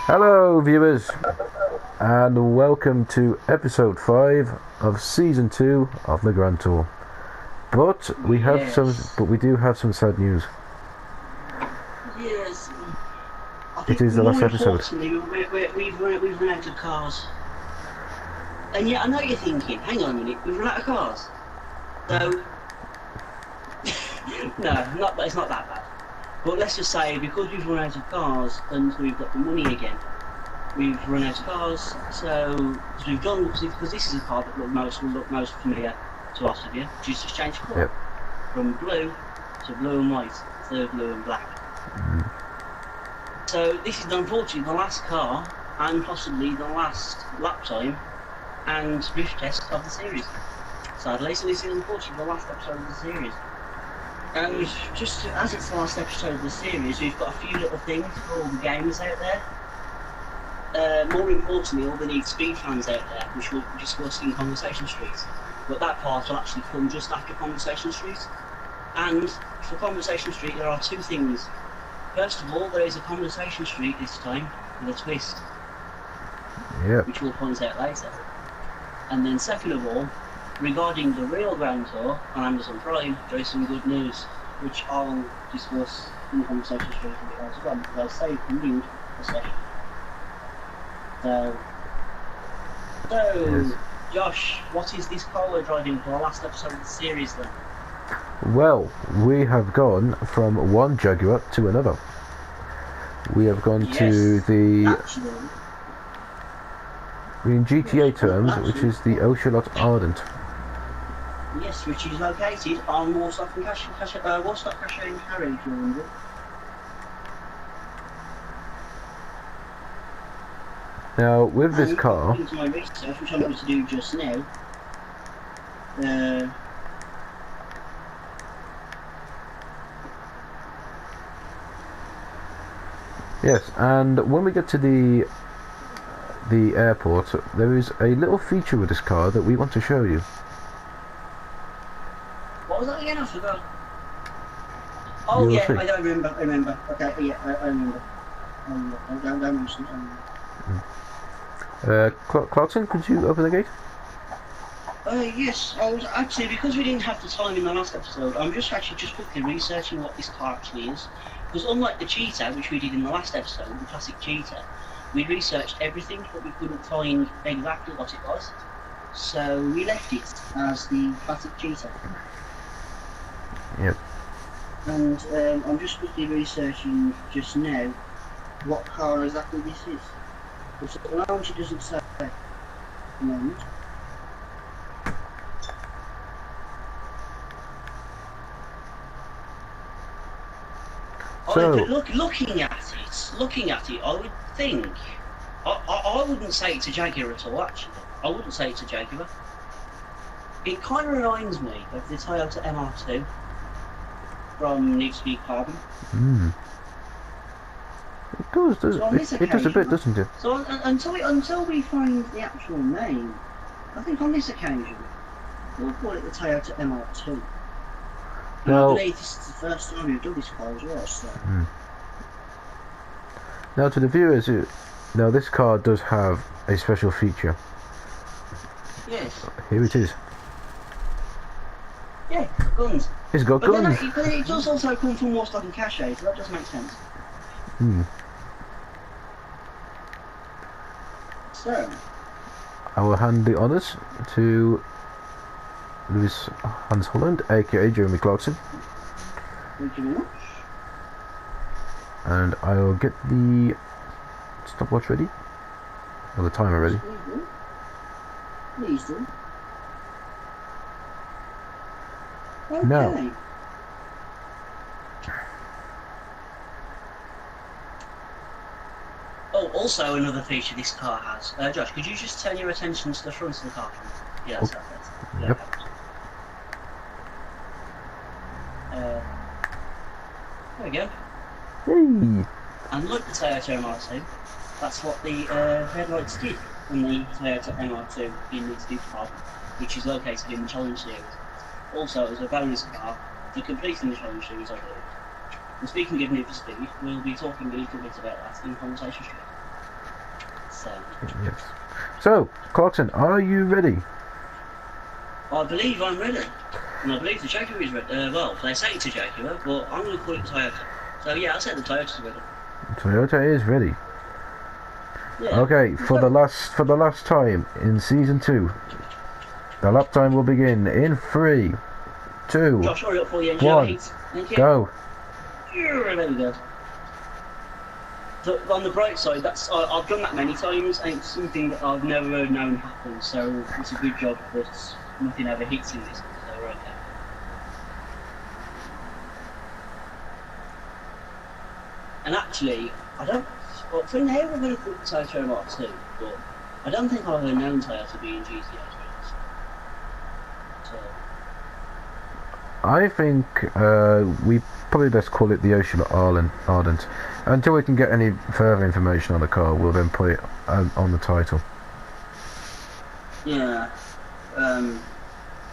Hello, viewers, and welcome to episode 5 of season 2 of the Grand Tour. But we do have some sad news. Yes. It is the last episode. We've run out of cars. And yet, I know you're thinking, hang on a minute, we've run out of cars. So, no, it's not that bad. But let's just say, because we've run out of cars and we've got the money again, we've run out of cars. So, because this is a car that will look most familiar to us of you, just change colour. Yep. From blue to blue and white, to blue and black. So this is unfortunately the last car and possibly the last lap time and drift test of the series. Sadly, so this is unfortunately the last episode of the series. And just as it's the last episode of the series, we've got a few little things for all the gamers out there. More importantly, all the Need Speed fans out there, which we'll discuss in Conversation Street. But that part will actually come just after Conversation Street. And for Conversation Street, there are two things. First of all, there is a Conversation Street this time with a twist, which we'll point out later. And then second of all, regarding the real Grand Tour on Amazon Prime, there is some good news, which I'll discuss in the Conversation Street a bit as well, because I'll save the mood for session. So, Yes. Josh, what is this car we're driving for the last episode of the series then? Well, we have gone from one Jaguar to another. We have gone to the, in GTA terms, which is the Ocelot Ardent. Yes, which is located on Warstock and Cash and Carriage, remember? Now, with this car, according to my research, which I'm going to do just now, yes, and when we get to the airport, there is a little feature with this car that we want to show you. what was that again? I forgot. Oh yeah, I don't remember. Okay, yeah, I remember. Don't mention Clarkson, could you open the gate? Yes, I was actually, because we didn't have the time in the last episode, I'm just quickly researching what this car actually is. Because unlike the Cheetah, which we did in the last episode, the classic Cheetah, we researched everything, but we couldn't find exactly what it was. So we left it as the classic Cheetah. Yep. And I'm just quickly researching just now what car exactly this is. Because at the moment it doesn't say at the moment. So, Looking at it, I would think, I wouldn't say it's a Jaguar at all, actually. I wouldn't say it's a Jaguar. It kind of reminds me of the Toyota MR2 from Need Speed Carbon. It does, doesn't it? It does a bit, doesn't it? So until we find the actual name, I think on this occasion, we'll call it the Toyota MR2. Now, I believe this is the first time we've done this car as well, so. Now to the viewers, now this car does have a special feature. Yes. Here it is. Yeah, guns. It's got guns. But it does also come from Warstock and Cachet, so that does make sense. So, I will hand the honours to Lewis Hans Holland, aka Jeremy Clarkson. thank you very much. And I will get the stopwatch ready. Or the timer ready. Please do. Okay. Now. Oh, also another feature this car has. Josh, could you just turn your attention to the front of the car for me? Yeah, that's perfect. Yep. There we go. Hey. And like the Toyota MR2, that's what the headlights did on the Toyota MR2 in Need Speed Carbon, which is located in the Challenge Series. Also, as a bonus car for completing the Challenge Series, I believe. And speaking of Need for Speed, we'll be talking a little bit about that in Conversation Street. sound. Yes. So, Clarkson, are you ready? I believe I'm ready. And I believe the Jaguar is ready. Well, they say it's a Jaguar, but I'm going to call it Toyota. So yeah, I'll say the Toyota's ready. Toyota is ready. Yeah. Okay, for the last time in season 2, the lap time will begin in 3, 2, Josh, hurry up for the 1, go. There we go. On the bright side, I've done that many times, and it's something that I've never known happen. So it's a good job that nothing ever hits in this. So we're okay. And actually, I don't. Well, for now, we're going to put the Toyota R2, but I don't think I've ever known Toyota being GTO trains. So. I think we probably best call it the Ocelot Ardent. Until we can get any further information on the car, we'll then put it on the title. Yeah.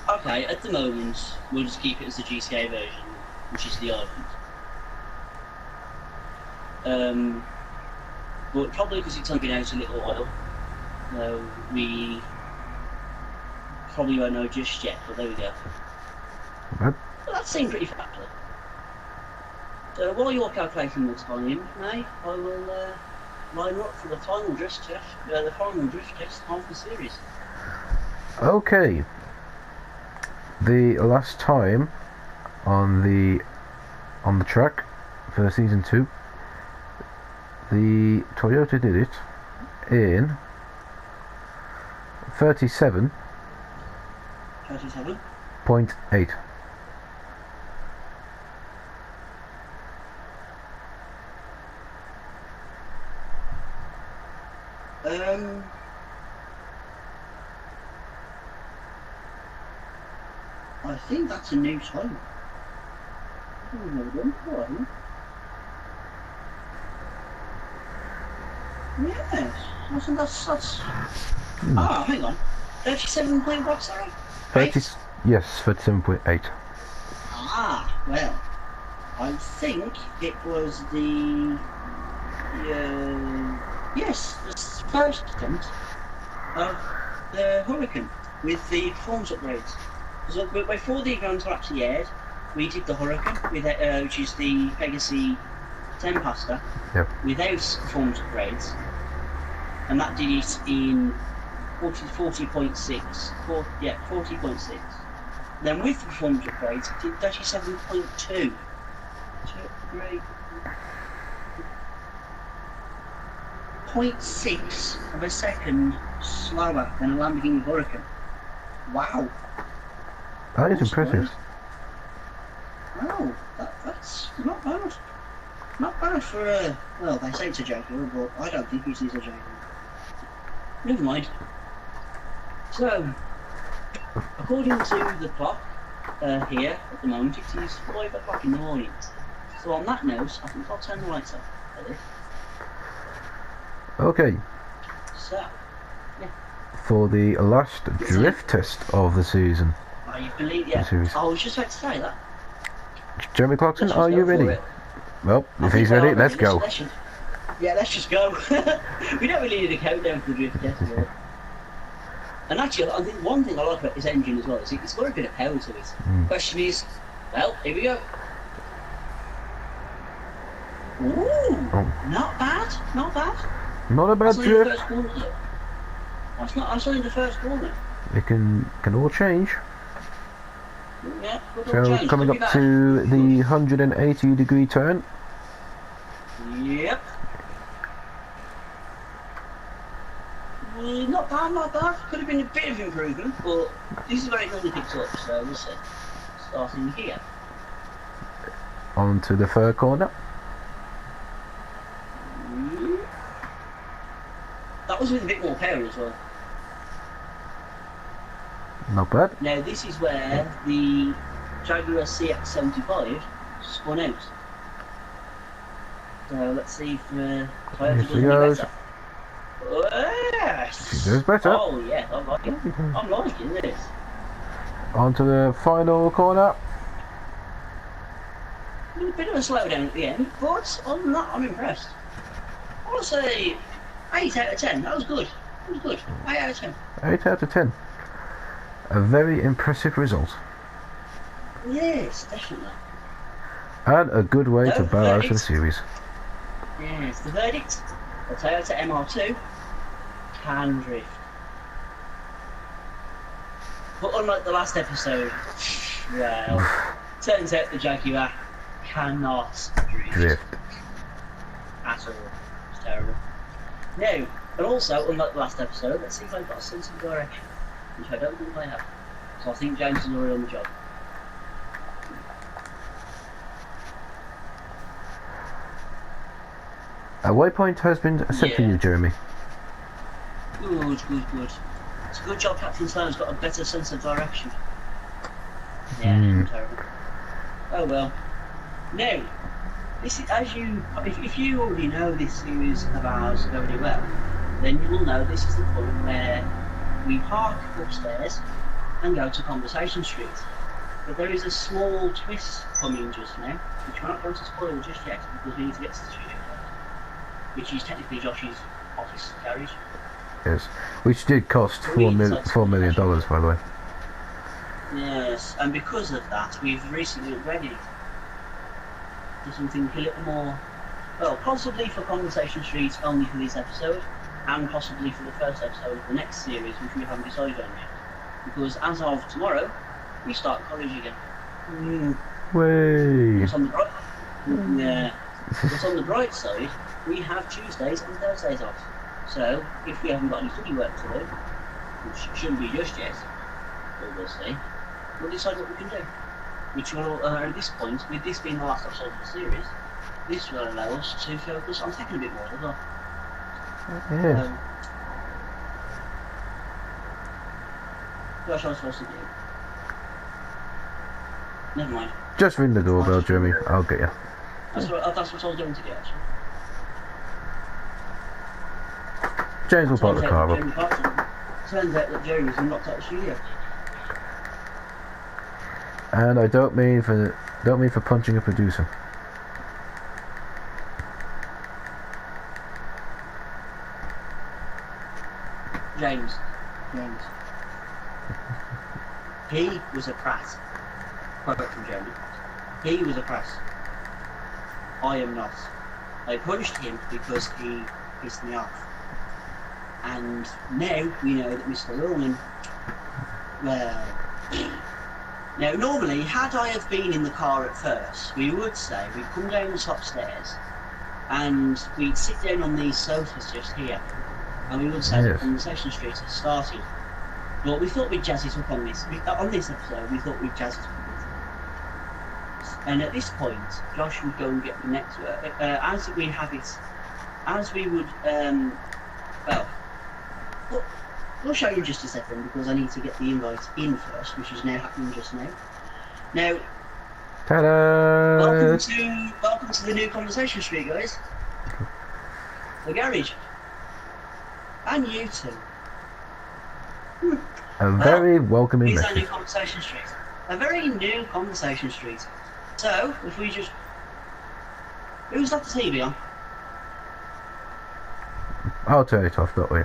Okay, at the moment, we'll just keep it as the GCA version, which is the Ardent. But probably because it's only been out a little while, we probably won't know just yet, but there we go. Well, That seemed pretty fast. So while you're calculating the time, May, I will line up for the final drift test of the series. Okay. The last time on the track for season 2, the Toyota did it in 37.8. I think that's a new time. I've never done before, haven't I? Yes, I think that's. Oh, hang on. 37 point what, sorry? 30. Yes, 37.8. Ah, well, I think it was the yes, the first attempt of the Hurricane with the performance upgrades. So before the Grand Tour actually aired, we did the Hurricane with which is the Legacy 10 Pasta, Yep. without performance upgrades, and that did it in 40.6. 40.6. Then with the performance upgrades, it did 37.2. 0.6 of a second slower than a Lamborghini Huracan. Wow. That is impressive. Wow, that's not bad. Not bad for a... Well, they say it's a Jaguar, but I don't think it is a Jaguar. Never mind. So, according to the clock here at the moment, it is 5 o'clock in the morning. So on that note, I think I'll turn the lights off for this. Okay. So, yeah. For the last drift test of the season. I believe, yeah. I was just about to say that. Jeremy Clarkson, are you ready? Well, if he's ready, let's go. Yeah, let's just go. We don't really need a countdown for the drift test. And actually, I think one thing I like about this engine as well is it's got a bit of power to it. Question is, well, here we go. Ooh, not bad, not bad. Not a bad drift. That's only the first corner. It can all change. Yeah, so coming up to the 180 degree turn. Yep. Not bad, not bad. Could have been a bit of improvement, but this is where it normally picks up, so we'll see. Starting here. On to the third corner. That was with a bit more power as well. Not bad. Now this is where the Jaguar CX-75 spun out. So let's see if Toyota does any better. Yes! She does better. Oh yeah, I'm liking this. On to the final corner. A bit of a slowdown at the end, but other than that, I'm impressed. I want to say 8 out of 10. That was good. That was good. 8 out of 10. 8 out of 10. A very impressive result. Yes, definitely. And a good way to bow out of the series. Yes, the verdict. The Toyota MR2 can drift. But unlike the last episode, well, turns out the Jaguar cannot drift. At all. It's terrible. Now, and also, unlike the last episode, let's see if I've got a sense of direction, which I don't think I have. So I think James is already on the job. A waypoint has been set for you, Jeremy. Good. It's a good job Captain Sloan's got a better sense of direction. Yeah, terrible. Oh well. Now, this is, if you already know this series of ours very well, then you will know this is the point where we park upstairs and go to Conversation Street. But there is a small twist coming just now, which we're not going to spoil just yet because we need to get to the studio first, which is technically Josh's office garage. Yes, which did cost $4 million, by the way. Yes, and because of that, we've recently upgraded to something a little more, well, possibly for Conversation Street only for this episode, and possibly for the first episode of the next series, which we haven't decided on yet. Because as of tomorrow, we start college again. Way. What's on the bright? Yeah. What's on the bright side? We have Tuesdays and Thursdays off. So if we haven't got any study work to do, which shouldn't be just yet, but we'll see, we'll decide what we can do. Which will, at this point, with this being the last episode of the series, this will allow us to focus on taking a bit more as well. Yeah. What was I supposed to do? Never mind. Just ring the doorbell, Jeremy. I'll get you. That's what I was doing to get, actually. James will park the car up. Turns out that Jeremy's been locked out of the studio. And I don't mean for punching a producer. James. He was a prat. Quote from Jeremy. He was a prat. I am not. I punished him because he pissed me off. And now we know that Mr. Willman, well, now normally, had I have been in the car at first, we would say we'd come down the top stairs and we'd sit down on these sofas just here and we would say the Conversation Street has started. But we thought we'd jazz it up on this. On this episode, we thought we'd jazz it up a bit. And at this point, Josh would go and get the next, as we have it, as we would, well, we'll show you in just a second because I need to get the invite in first, which is now happening just now. Now, ta-da! Welcome to the new Conversation Street, guys. The garage. And you two. A very welcoming message. Here's our new Conversation Street. A very new Conversation Street. So, if we just... Who's got the TV on? I'll turn it off, don't we?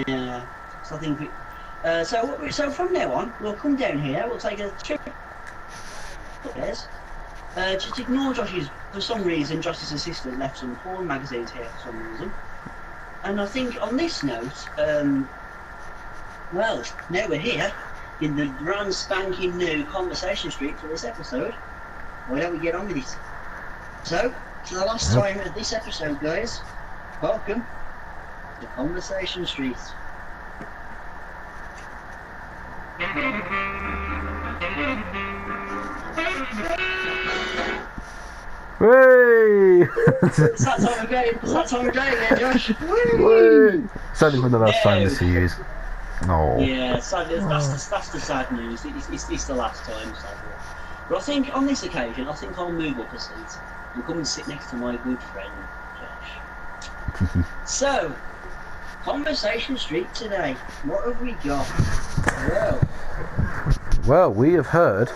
Yeah, so I think we... so from now on, we'll come down here, we'll take a trip upstairs. Just ignore Josh's... For some reason, Josh's assistant left some porn magazines here for some reason. And I think on this note, well, now we're here in the brand spanking new Conversation Street for this episode. Why don't we get on with it? So, for the last time of this episode, guys, welcome to Conversation Street. Hey! It's that time of day. It's that time of day again, Josh. Whey! Sadly for the last time this series. No. Yeah, sadly, that's the sad news. It's the last time, sadly. But I think on this occasion, I'll move up a seat and come and sit next to my good friend, Josh. So, Conversation Street today. What have we got? Well, we have heard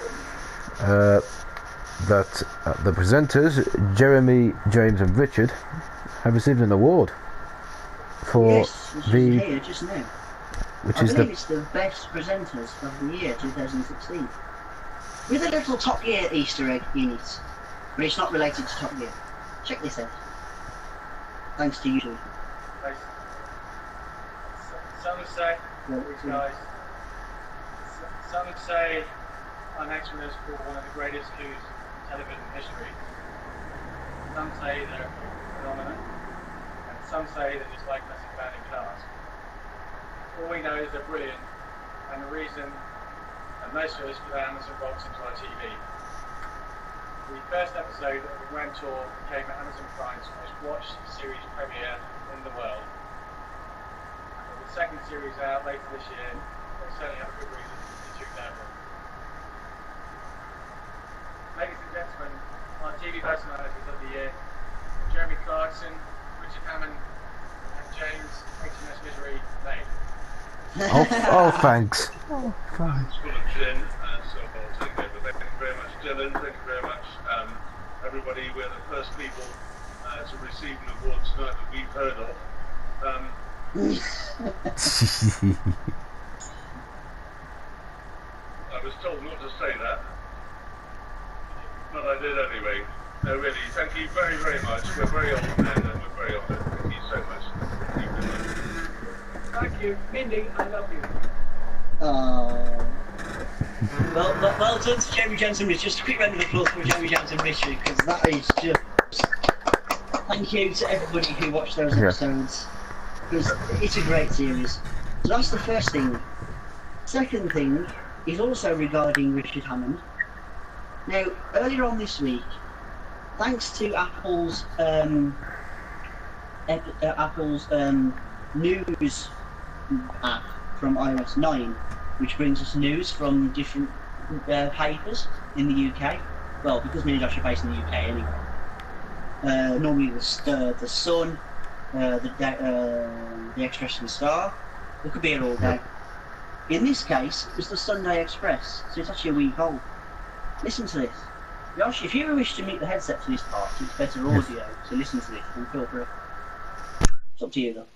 that the presenters, Jeremy, James and Richard, have received an award. for yes, which is the here just now. which I is believe the it's the best presenters of the year 2016. With a little Top Gear Easter egg in it. But it's not related to Top Gear. Check this out. Thanks to YouTube. Some say, guys, some say our next one is for one of the greatest coups in television history. Some say they're phenomenal, and some say that it's like messing about in class. All we know is they're brilliant, and the reason that most of us put our Amazon box into our TV. The first episode of the Grand Tour became Amazon Prime's most watched series premiere in the world. With the second series out later this year, they certainly have a good reason to tune down. Ladies and gentlemen, our TV personalities of the year, Jeremy Clarkson, Richard Hammond, and James HMS Misery May. oh thanks. Oh, thanks. Full of gin, so I'll take it. But thank you very much, Dylan. Thank you very much, everybody. We're the first people to receive an award tonight that we've heard of. I was told not to say that, but I did anyway. No, really, thank you very, very much. We're very honoured, and we're very honoured. Thank you so much. Thank you very much. Thank you, Mindy. I love you. Well done to Jeremy Johnson Rich. Just a quick round of applause for Jeremy Johnson Rich, because that is just. Thank you to everybody who watched those episodes. It's a great series. So that's the first thing. Second thing is also regarding Richard Hammond. Now, earlier on this week, thanks to Apple's news app from iOS 9, which brings us news from different papers in the UK. Well, because me and Josh are based in the UK anyway. Normally the Sun, the Express and Star. It could be here all day. In this case, it's the Sunday Express, so it's actually a week old. Listen to this. Josh, if you wish to meet the headset for this part, it's better audio, so listen to this and feel free. It's up to you though.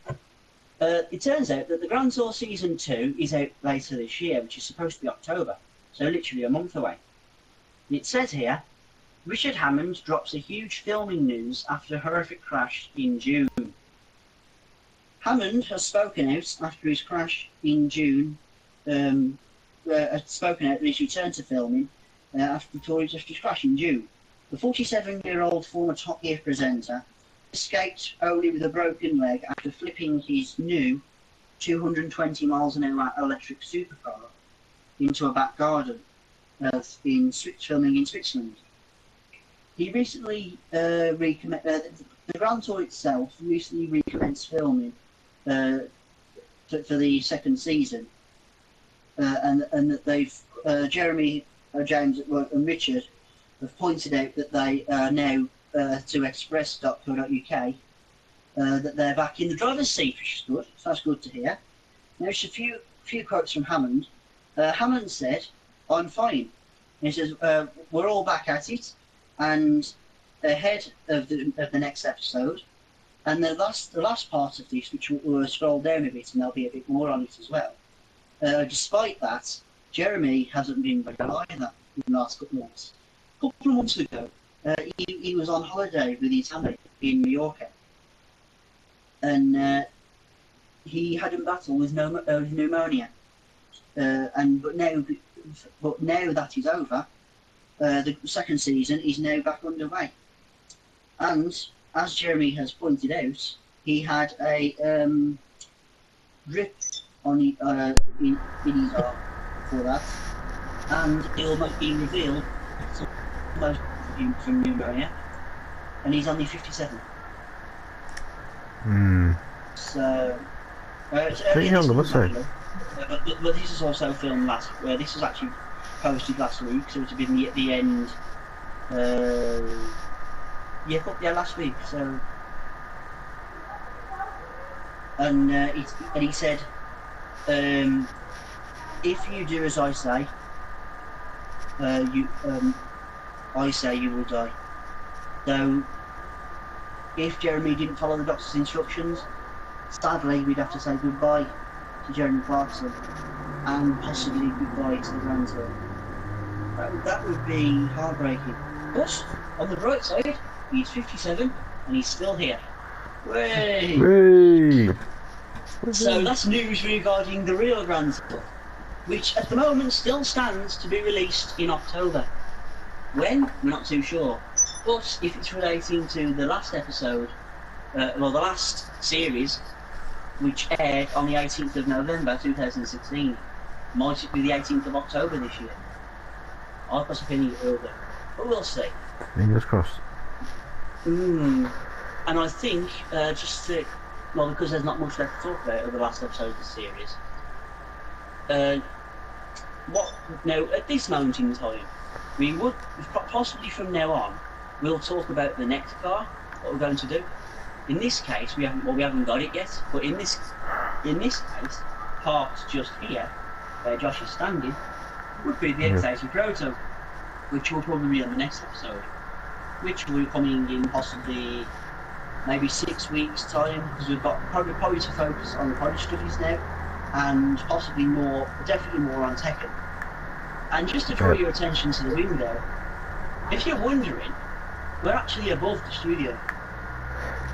It turns out that the Grand Tour Season 2 is out later this year, which is supposed to be October, so literally a month away. It says here, Richard Hammond drops a huge filming news after a horrific crash in June. Hammond has spoken out after his crash in June, has spoken out that he's returned to filming after his crash in June. The 47-year-old former Top Gear presenter escaped only with a broken leg after flipping his new 220 miles an hour electric supercar into a back garden filming in Switzerland. He recently the Grand Tour itself recently recommenced filming for the second season, and that they've Jeremy, James, and Richard have pointed out that they are now to express.co.uk that they're back in the driver's seat, which is good. So that's good to hear. Now, just a few quotes from Hammond. Hammond said, "I'm fine." And he says, "We're all back at it, and ahead of the next episode." And the last part of this, which we'll scroll down a bit, and there'll be a bit more on it as well. Despite that, Jeremy hasn't been very well either in the last couple of months. A couple of months ago, he was on holiday with his family in Mallorca, and he had a battle with pneumonia. But now that is over, the second season is now back underway. And as Jeremy has pointed out, he had a drip on in his arm for that, and it almost been revealed most from pneumonia, and he's only 57. So it's pretty young, I must say. But this is also filmed this was actually posted last week, so it's been at the end. Last week. So, and he said, if you do as I say, I say you will die. So, if Jeremy didn't follow the doctor's instructions, sadly, we'd have to say goodbye to Jeremy Clarkson and possibly goodbye to the Grand Tour. That would be heartbreaking. But on the bright side, he's 57 and he's still here. Way! Hey! So that's news regarding the real Grand Tour, which at the moment still stands to be released in October. When? We're not too sure. But if it's relating to the last episode, the last series, which aired on the 18th of November 2016, might it be the 18th of October this year? I've got a feeling it will be, but we'll see. Fingers crossed. And I think, because there's not much left to talk about of the last episode of the series, at this moment in time, we would, possibly from now on, we'll talk about the next car, what we're going to do. In this case, we haven't got it yet, but in this case, parked just here, where Josh is standing, would be the X80 Proto, which will probably be on the next episode, which will be coming in possibly maybe 6 weeks time, because we've got probably to focus on the Polish studies now, and possibly definitely more on Tekken. And just to draw your attention to the window, if you're wondering, we're actually above the studio.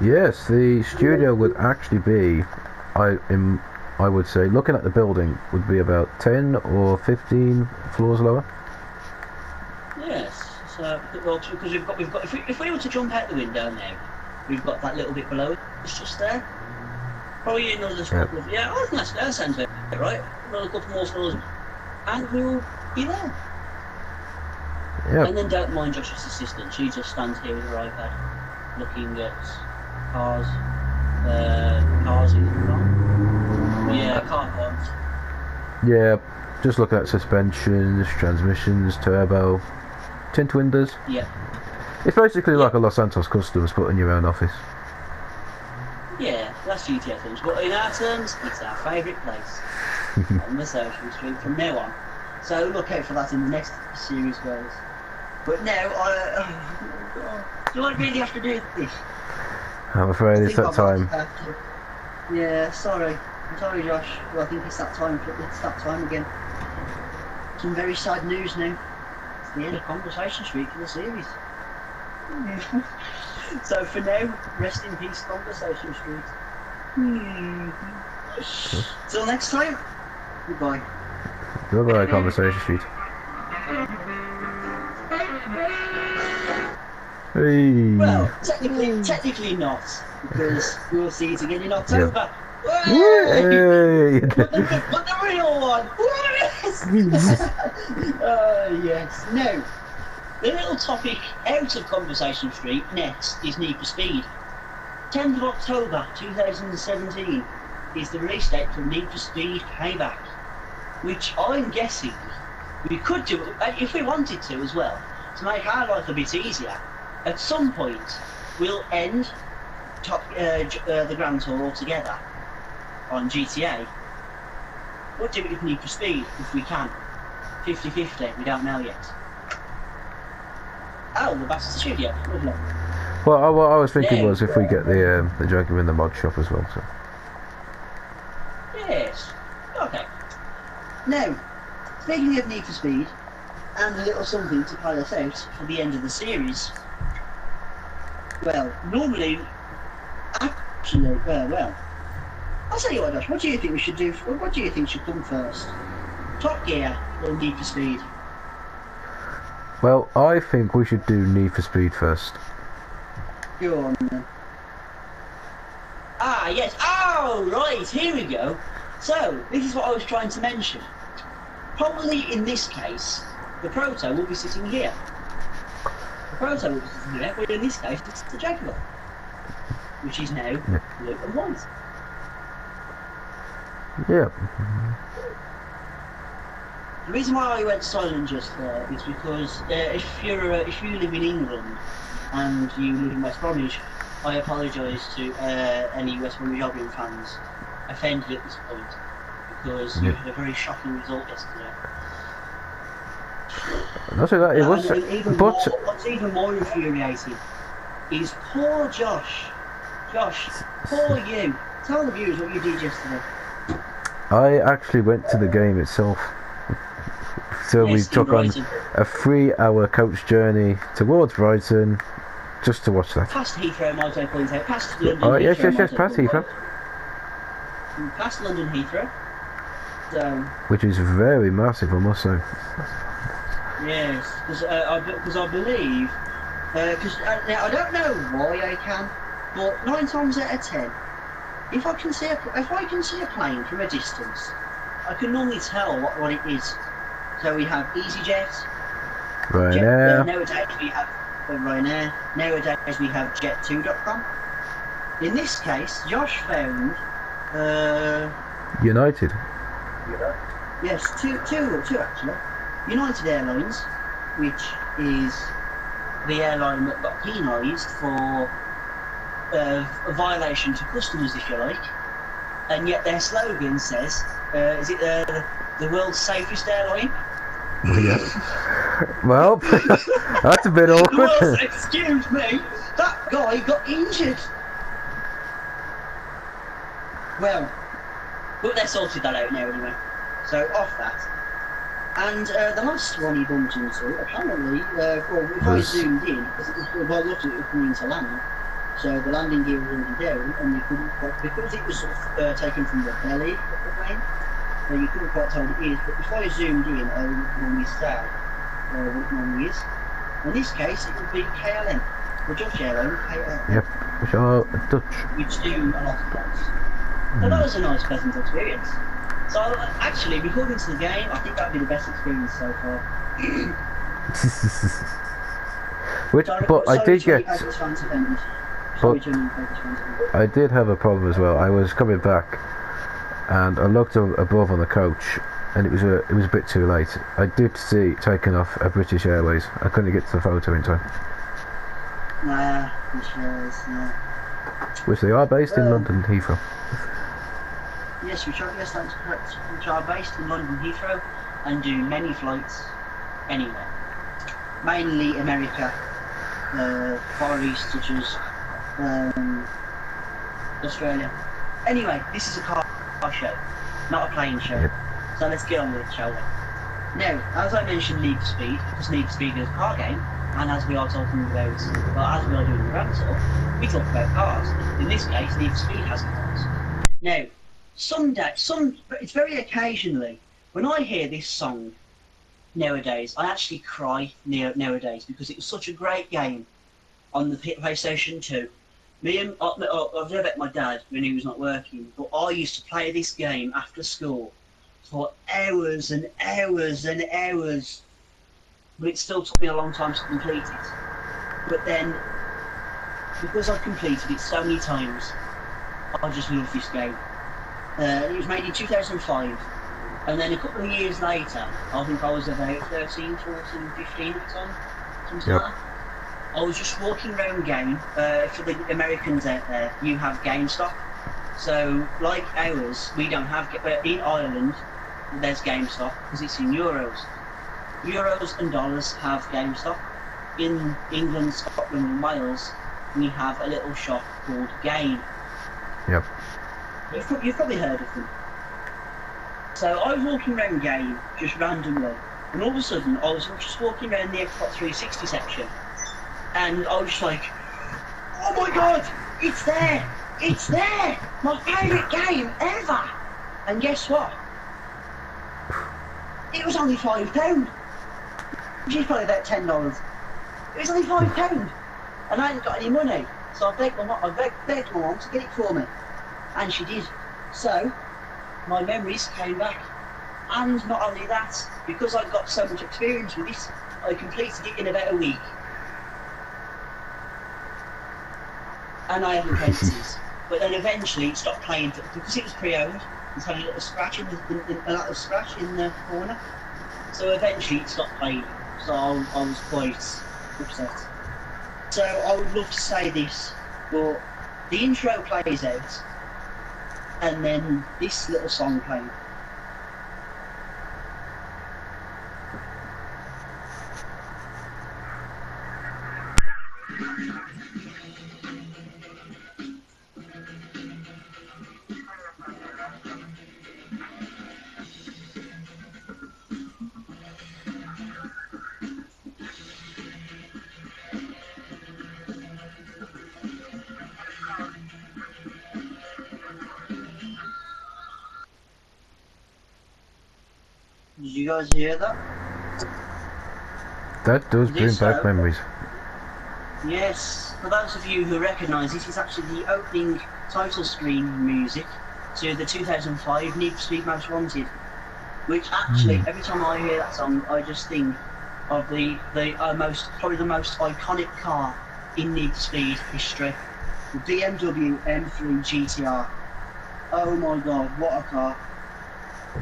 Yes, the studio would actually be, I would say, looking at the building, would be about 10 or 15 floors lower. Yes, so because we've got if we were to jump out the window now, we've got that little bit below us just there. Probably another couple of, I think that sounds about right. Another couple more floors, and we'll be there. Yeah. And then don't mind Josh's assistant. She just stands here with her iPad, looking at cars in the car. Yeah, car parts. Yeah, just looking at suspensions, transmissions, turbo, tint windows. Yeah. It's basically like a Los Santos Customs, but in your own office. Yeah, that's GTF things. But in our terms, it's our favourite place on the social street from now on. So look out for that in the next series, guys. But now, do I really have to do this? I'm afraid it's that time. Yeah, sorry. I'm sorry, Josh. Well, I think it's that time. It's that time again. Some very sad news now. It's the end of Conversation Street for the series. So for now, rest in peace, Conversation Street. Till next time, goodbye. Goodbye, Conversation Street. Hey. Well, technically not, because we'll see it again in October. Yay! But the real one! Yes. Now, the little topic out of Conversation Street next is Need for Speed. 10th of October 2017 is the release date for Need for Speed Payback, which I'm guessing we could do, if we wanted to as well, to make our life a bit easier. At some point, we'll end the Grand Tour altogether on GTA. We'll do it with Need for Speed, if we can. 50-50, we don't know yet. Oh, we're back to the studio. Lovely. Well, what I was thinking was if we get the Jaguar in the mod shop as well. So. Yes. Okay. Now, speaking of Need for Speed, and a little something to play us out for the end of the series. Well, normally, actually, well, I'll tell you what, Josh. What do you think we should do? What do you think should come first? Top Gear or Need for Speed? Well, I think we should do Need for Speed first. Go on then. Ah, yes. Oh, right. Here we go. So, this is what I was trying to mention. Probably in this case, the Proto will be sitting here. The Proto will be sitting here, but in this case, it's the Jaguar, which is now blue and white. Yeah. The reason why I went silent just there is because if you live in England and you live in West Bromwich, I apologise to any West Bromwich Albion fans offended at this point, because you had a very shocking result yesterday. Not only that, it was. What's even more infuriating is poor Josh. Josh, poor you. Tell the viewers what you did yesterday. I actually went to the game itself. So we Yes, in took on Brighton. a 3-hour coach journey towards Brighton just to watch that. Past Heathrow, might I point out. Past London Oh, Heathrow. yes, might I past point Heathrow. out. Past London Heathrow. So, Which is very massive, I must say. yes, because I believe, now I don't know why I can, but 9 times out of 10, if I can see a plane from a distance, I can normally tell what it is. So we have EasyJet. Right now. Nowadays we have Ryanair. Nowadays we have Jet2.com. In this case, Josh found United. yes, two actually. United Airlines, which is the airline that got penalised for a violation to customers, if you like, and yet their slogan says, is it the world's safest airline? Yeah. Well, that's a bit awkward. Well, excuse me, that guy got injured. Well, but they sorted that out now anyway. So off that. And the last one he bumped into, apparently, if I zoomed in, because by looking it was coming to land, so the landing gear was already down, and you couldn't quite, because it was sort of taken from the belly of the plane, you couldn't quite tell what it is, but if I zoomed in, I would normally say what it normally is. In this case, it would be KLM, the Dutch airline, KLM. Yep, which are Dutch. Which do a lot of things. So that was a nice, pleasant experience. So actually, according to the game, I think that would be the best experience so far. Which, but I did get. I did have a problem as well. I was coming back, and I looked above on the coach, and it was a bit too late. I did see taking off a British Airways. I couldn't get to the photo in time. Nah, British Airways, yeah. Which they are based in London Heathrow. Yes, that's correct. Which are based in London Heathrow and do many flights anywhere. Mainly America, Far East, such as Australia. Anyway, this is a car show, not a plane show. Yep. So let's get on with it, shall we? Now, as I mentioned Need for Speed, because Need for Speed is a car game, and as we are talking about, well, as we are doing the Grand Tour, we talk about cars. In this case, Need for Speed has cars. Now, it's very occasionally, when I hear this song nowadays, I actually cry nowadays, because it was such a great game on the PlayStation 2. I've never met my dad when he was not working, but I used to play this game after school for hours and hours and hours, but it still took me a long time to complete it. But then, because I've completed it so many times, I just love this game. It was made in 2005, and then a couple of years later, I think I was about 13, 14, 15 at the time, something like that. I was just walking around game. For the Americans out there, you have GameStop. So, like ours, we don't have. In Ireland, there's GameStop because it's in euros. Euros and dollars have GameStop. In England, Scotland, and Wales, we have a little shop called Game. Yep. You've probably heard of them. So I was walking around Game just randomly, and all of a sudden I was just walking around the Xbox 360 section, and I was just like, "Oh my God, it's there! It's there! My favourite game ever!" And guess what? It was only £5, which is probably about $10. It was only £5, and I hadn't got any money, so I begged my mum to get it for me. And she did. So, my memories came back. And not only that, because I've got so much experience with this, I completed it in about a week. And I haven't played since. But then eventually it stopped playing, because it was pre-owned. It had a little scratch in the corner. So eventually it stopped playing. So I was quite upset. So I would love to say this, but the intro plays out, and then this little song played. Did you guys hear that? That does bring This, back memories. Yes, for those of you who recognise this, is actually the opening title screen music to the 2005 Need for Speed Most Wanted. Which actually, every time I hear that song, I just think of probably the most iconic car in Need for Speed history, the BMW M3 GTR. Oh my God, what a car!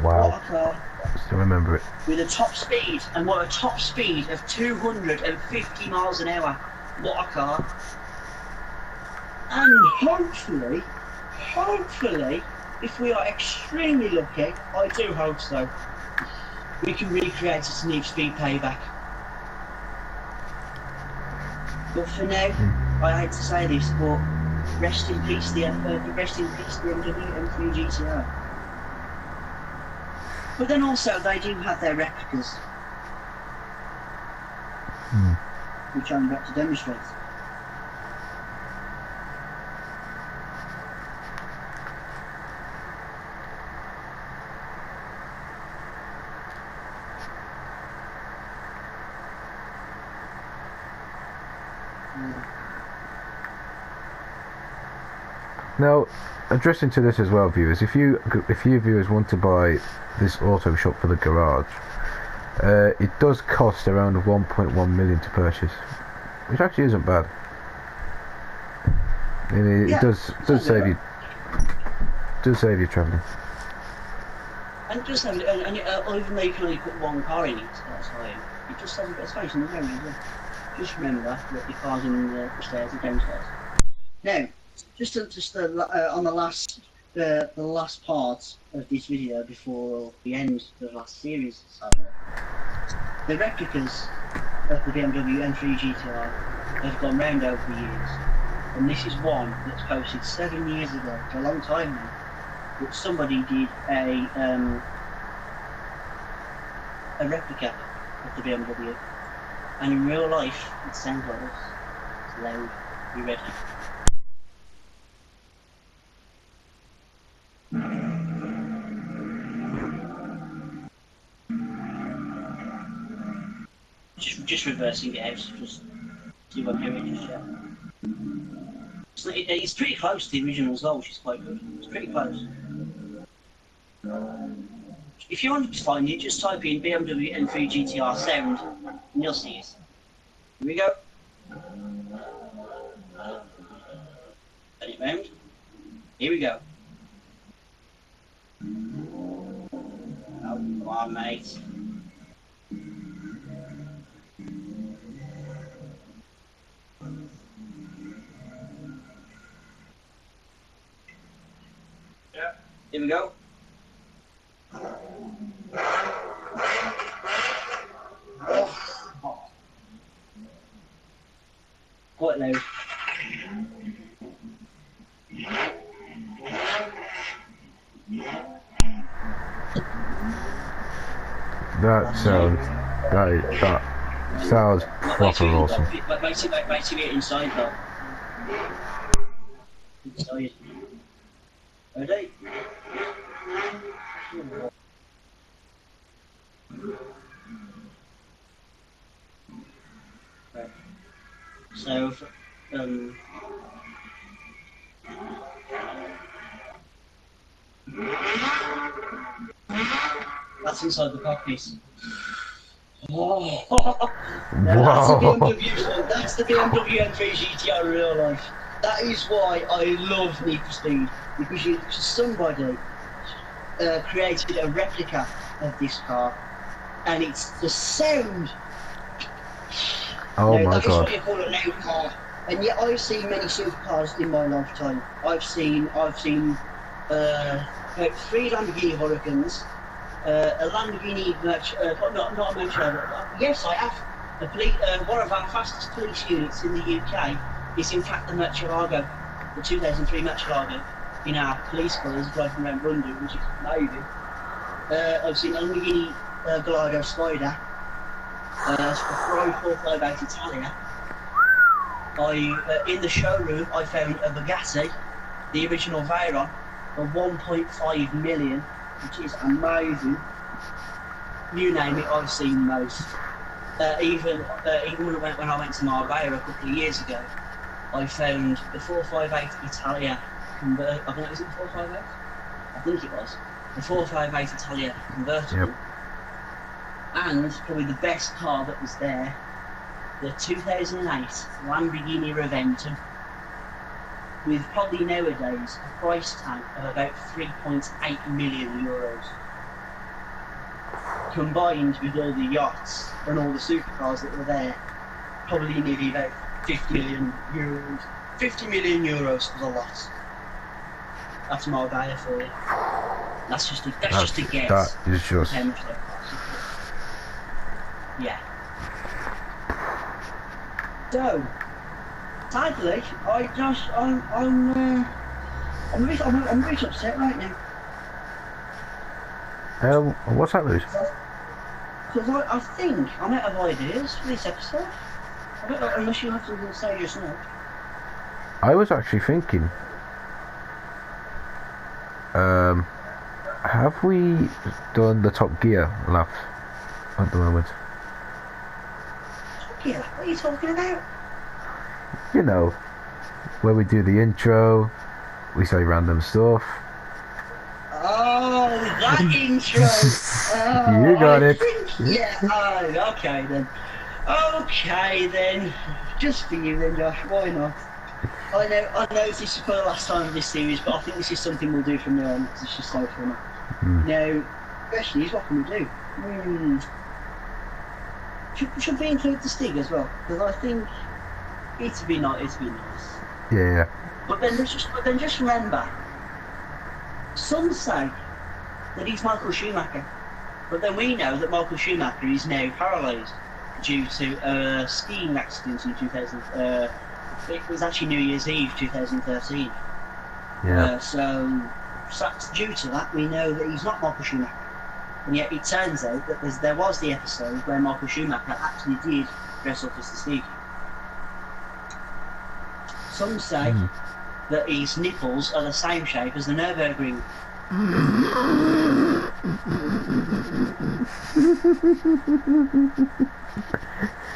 Wow. What a car! I still remember it. With a top speed, and what a top speed of 250 miles an hour. What a car! And hopefully, if we are extremely lucky, I do hope so, we can recreate a Need for Speed Payback. But for now, I hate to say this, but rest in peace the BMW M3 GTR. But then also, they do have their replicas, which I'm about to demonstrate. Now, addressing to this as well, viewers, if you viewers want to buy this auto shop for the garage, it does cost around 1.1 million to purchase, which actually isn't bad. It does save you travelling. And just have, and even though you can only put one car in it, that's fine. It just has a bit of space in the road as well. Just remember that your car's in the stairs and downstairs. Now, on the last part of this video before we end the last series, the replicas of the BMW M3 GTR have gone round over the years, and this is one that's posted 7 years ago, it's a long time now, that somebody did a replica of the BMW, and in real life it sounds like this. It's loud. You ready? Just reversing it out, just see what I'm hearing just yet. It's pretty close to the original as well, which is quite good. It's pretty close. If you want to find it, just type in BMW M3 GTR sound and you'll see it. Here we go. Turn it round. Here we go. Oh, come on, mate. Yeah. Here we go. Oh. Quite loud. That sounds proper awesome. But wait till you get inside though. Inside. Ready? Right. So, that's inside the cockpit. Oh. That's the BMW M3 GTR in real life. That is why I love Need for Speed, because somebody created a replica of this car, and it's the sound. Oh my That is God. what you call a new car. And yet I've seen many supercars in my lifetime. I've seen about 3 Lamborghini Huracans, a Lamborghini not a Murcielago. Yes, I have. One of our fastest police units in the UK is in fact the Murcielago, the 2003 Murcielago, in our police colours driving around London, which is amazing. I've seen a Lamborghini Gallardo Spider, a Ferrari 458 Italia. In the showroom I found a Bugatti, the original Veyron, for 1.5 million, which is amazing. you name it, I've seen most. Even when I went to Marbella a couple of years ago, I found the 458 Italia convert. I think it was the 458. I think it was the 458 Italia convertible. Yep. And probably the best car that was there, the 2008 Lamborghini Reventon, with probably nowadays a price tag of about 3.8 million euros. Combined with all the yachts and all the supercars that were there, probably nearly about 50 million euros. 50 million euros for the lot. That's Marbella for you. That's just a guess. That is just. How much that costs. Yeah. So, sadly, I'm a bit upset right now. What's that, Lewis? Because I think I'm out of ideas for this episode. I don't know, unless you have something to say just now. I was actually thinking, have we done the Top Gear lap at the moment? Top Gear? What are you talking about? You know, where we do the intro, we say random stuff. Oh, that intro! You got it. Yeah, oh, okay then. Just for you then, Josh, why not? I know this is for the last time of this series, but I think this is something we'll do from now on, because it's just so funny. Now, the question is, what can we do? Should we include the Stig as well? Because I think it'd be nice. Yeah. But then just remember, some say that he's Michael Schumacher, but then we know that Michael Schumacher is now paralysed due to a skiing accident in 2000. It was actually New Year's Eve 2013. Yeah. So due to that, we know that he's not Michael Schumacher. And yet it turns out that there was the episode where Michael Schumacher actually did dress up as the Stig. Some say that his nipples are the same shape as the Nürburgring.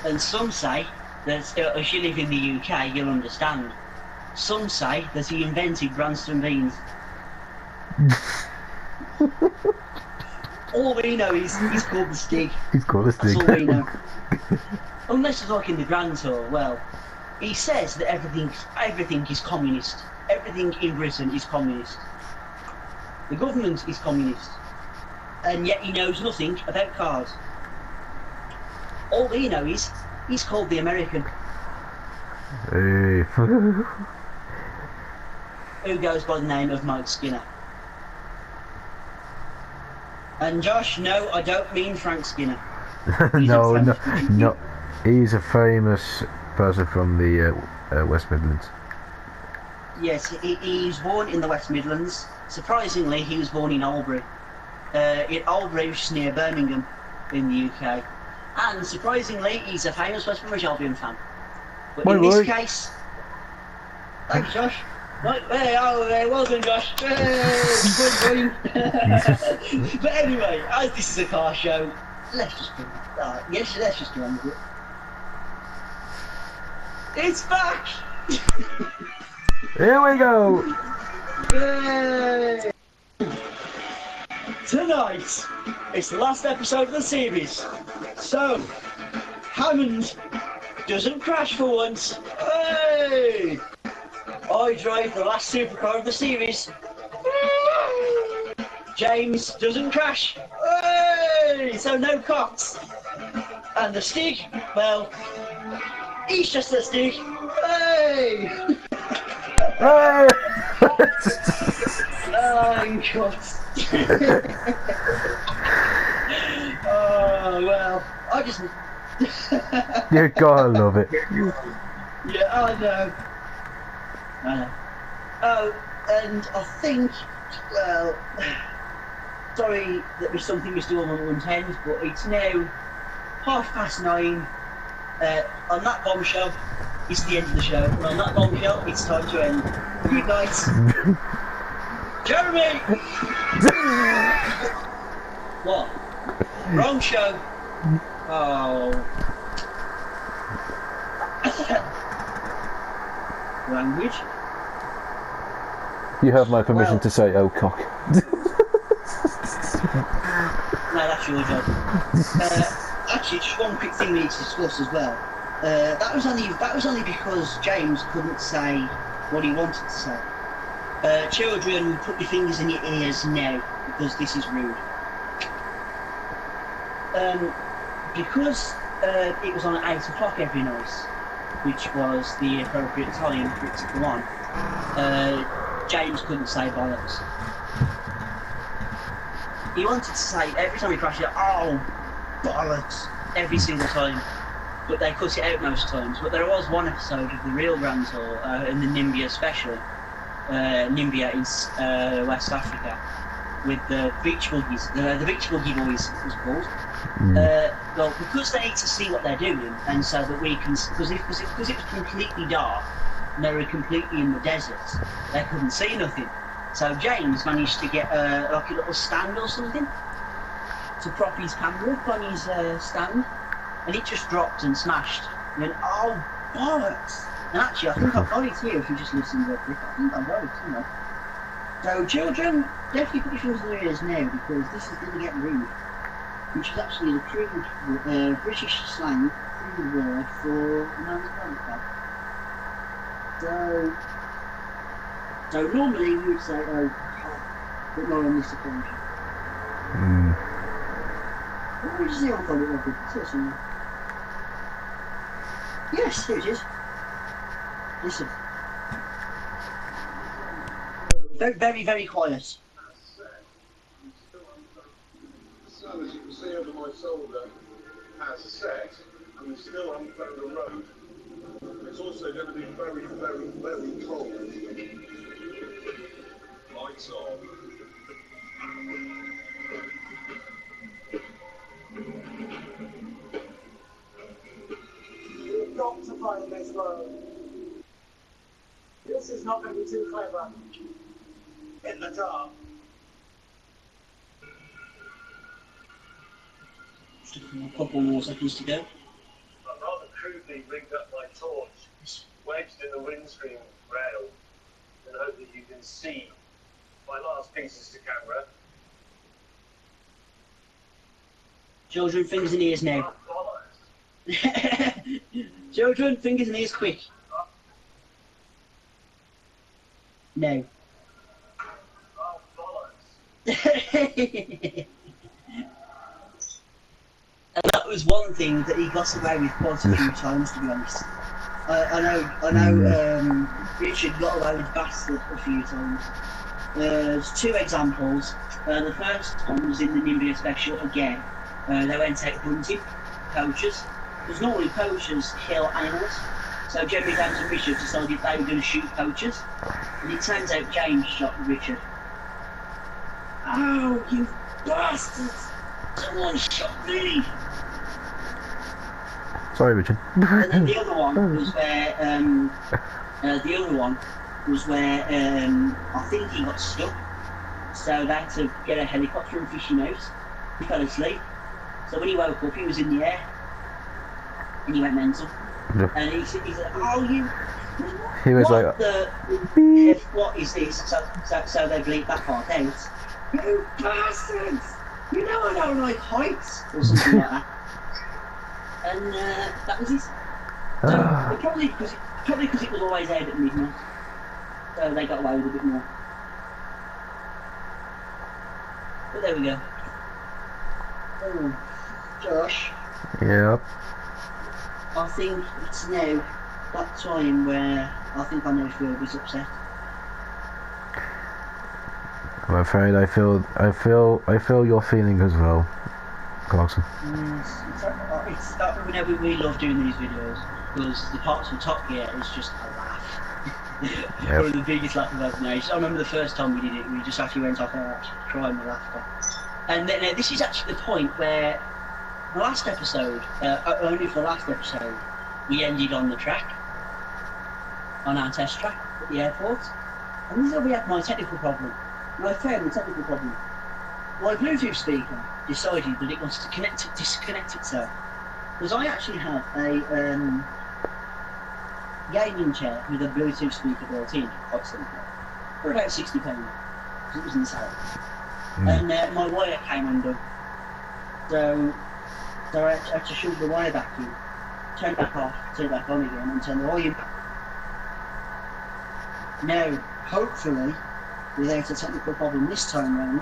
And some say that if you live in the UK, you'll understand. Some say that he invented Branston beans. All we know is he's called the Stig. He's called the Stig. That's all we know. Unless it's like in the Grand Tour, well, he says that everything is communist. Everything in Britain is communist. The government is communist. And yet he knows nothing about cars. All we know is he's called the American. Hey. Who goes by the name of Mike Skinner. And Josh, no, I don't mean Frank Skinner. No. He's a famous person from the West Midlands. Yes, he was born in the West Midlands. Surprisingly, he was born in Albury. In Albury, which is near Birmingham, in the UK. And surprisingly, he's a famous West Bromwich Albion fan. But in this case... Thanks, Josh. Well done, Josh. Good. But anyway, as this is a car show, let's just get on with it. It's back! Here we go! Yay! Tonight, it's the last episode of the series. So, Hammond doesn't crash for once. Hey! I drive the last supercar of the series. James doesn't crash. Hey! So no cops. And the Stig, well, he's just a Stig. Hey! Hey! Oh, God. Oh, well, I just... You gotta love it. Yeah, I know. Oh, and I think, well, sorry that there's something we still want to intend, but it's now 9:30. On that bombshell, it's the end of the show. And on that bombshell, it's time to end. Good night. Jeremy! What? Wrong show. Oh. Language. You have my permission Well- to say, oh cock. No, that's your job. Actually, just one quick thing we need to discuss as well. That was only because James couldn't say what he wanted to say. Children, put your fingers in your ears now, because this is rude. Because it was on at 8 o'clock every night, which was the appropriate time for it to come on, James couldn't say bollocks. He wanted to say, every time he crashed it, oh, bollocks, every single time. But they cut it out most times. But there was one episode of the Real Grand Tour in the Nimbia special, Nimbia in West Africa, with the Beach Buggies, the Beach Buggy Boys it was called. Well, because they need to see what they're doing, and so that we can, because it was completely dark, and they were completely in the desert, they couldn't see nothing. So James managed to get like a little stand or something to prop his camera up on his stand, and it just dropped and smashed. And then, oh, bollocks! And actually, I think I've got it here if you just listen to it. I think I've got it somewhere. So children, definitely put your fingers in their ears now, because this is going to get rude. Which is actually the crude British slang, crude word for man's lollipop. So normally we would say, oh, but not on this occasion. What would you say on public record? Say something. Yes, here it is. Listen. Very, very, very quiet. So as you can see over my shoulder has set, and we still haven't found a road. It's also going to be very, very, very cold. Lights on. We've got to find this road. This is not going to be too clever. In the dark. Just a couple more seconds to go. I've rather crudely rigged up my torch, wedged in the windscreen rail, and hope that you can see my last pieces to camera. Children, fingers and ears now. Oh, bollocks. Children, fingers and ears quick. No. Oh, bollocks. And that was one thing that he got away with quite a few times, to be honest. I know. Richard got away with bastard a few times. There's two examples. The first one was in the Nimbia special again. They went out hunting poachers. Because normally poachers kill animals. So Jeremy James and Richard decided they were going to shoot poachers. And it turns out James shot Richard. Oh, you bastards! Someone shot me! Sorry, Richard. And then the other one was where I think he got stuck. So they had to get a helicopter and fish him out. He fell asleep. So when he woke up, he was in the air. And he went mental. Yeah. And he said, oh, you... He was what like, the... What is this? So they bleep that part out. You bastards! You know I don't like heights! Or something like that. And that was it. So probably because it was always out at midnight. So they got away with a bit more. But there we go. Oh, Josh. yep. I think it's now that time where I think I know Fergie's upset. I'm afraid I feel your feeling as well, Clarkson. We love doing these videos because the parts of Top Gear is just a laugh. Yep. One of the biggest laughs I've ever made. I remember the first time we did it, we just actually went off there crying with laughter. And then this is actually the point where the last episode, only for the last episode, we ended on the track, on our test track at the airport. And this is where we had my technical problem. And I found the technical problem. My Bluetooth speaker decided that it wants to disconnect itself. Because I actually have a gaming chair with a Bluetooth speaker built in, quite simple, for about £60, because it was in the sale. And my wire came undone. So I had to shove the wire back in, turn it back off, turn it back on again, and turn the volume back. Now, hopefully, without a technical problem this time round,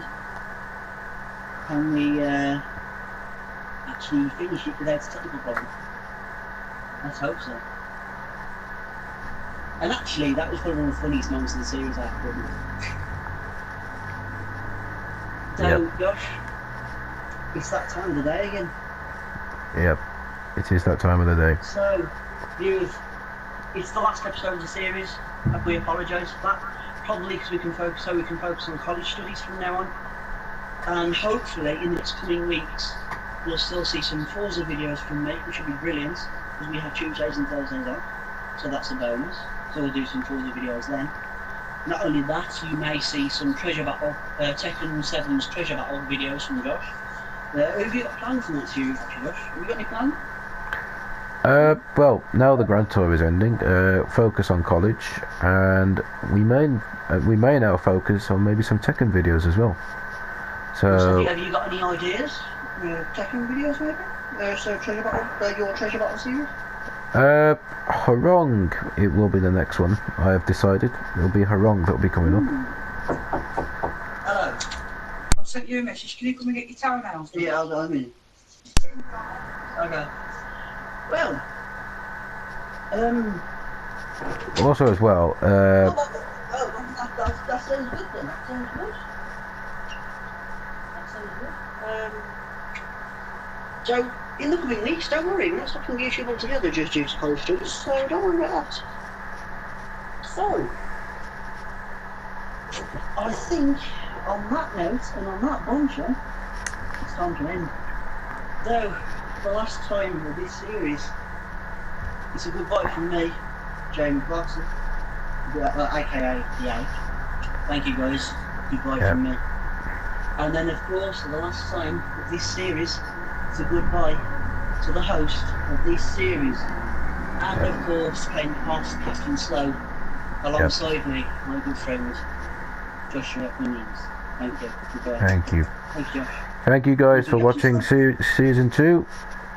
can we actually finish it without a technical problem? Let's hope so. And actually, that was one of the funniest moments of the series I recorded. So, Josh, it's that time of the day again. Yep, it is that time of the day. So, viewers, it's the last episode of the series. We apologise for that. Probably because we can focus on college studies from now on. And hopefully, in the next coming weeks, you'll still see some Forza videos from me, which will be brilliant, because we have Tuesdays and Thursdays off. So that's a bonus. So we'll do some Forza videos then. Not only that, you may see some Treasure Battle, Tekken 7's Treasure Battle videos from Josh. Have you got plans for next year, actually, Josh? Have you got any plans? Well, now the Grand Tour is ending, focus on college, and we may now focus on maybe some Tekken videos as well. So have you got any ideas? Tekken videos, maybe? So Treasure Battle, your Treasure Battle series? Harong, it will be the next one. I have decided it'll be Harong that will be coming up. Hello. I've sent you a message. Can you come and get your townhouse? Yeah, I'm in. Okay. Well, Also, as well, that sounds good then. That sounds good. So, in the coming weeks, don't worry, we're not stopping YouTube altogether just due to college students, so don't worry about that. So, I think on that note and on that bombshell, it's time to end. Though, the last time of this series, it's a goodbye from me, Jamie Clarkson, aka The Age. Thank you guys, goodbye from me. And then of course, the last time of this series, it's a goodbye to the host of this series. And of course, playing past Captain Slow, alongside me, my good friend, Joshua Williams. Thank you. Goodbye. Thank you. Thank you, Josh. Thank you guys for watching season 2,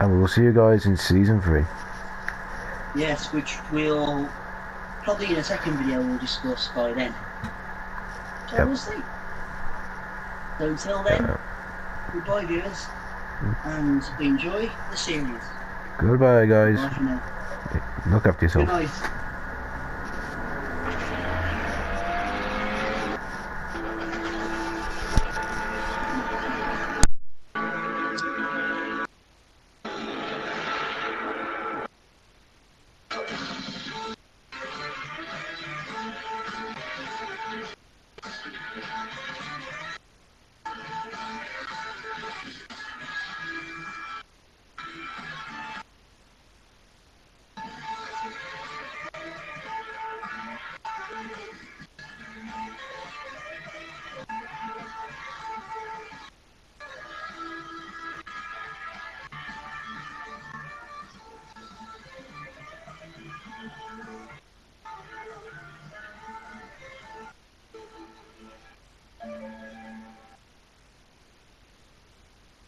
and we will see you guys in season 3. Yes, which we'll probably in a second video we'll discuss by then. So we'll see. So until then, goodbye viewers, and enjoy the series. Goodbye guys. Bye for now. Look after yourself. Good night.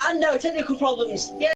And no technical problems. Yeah.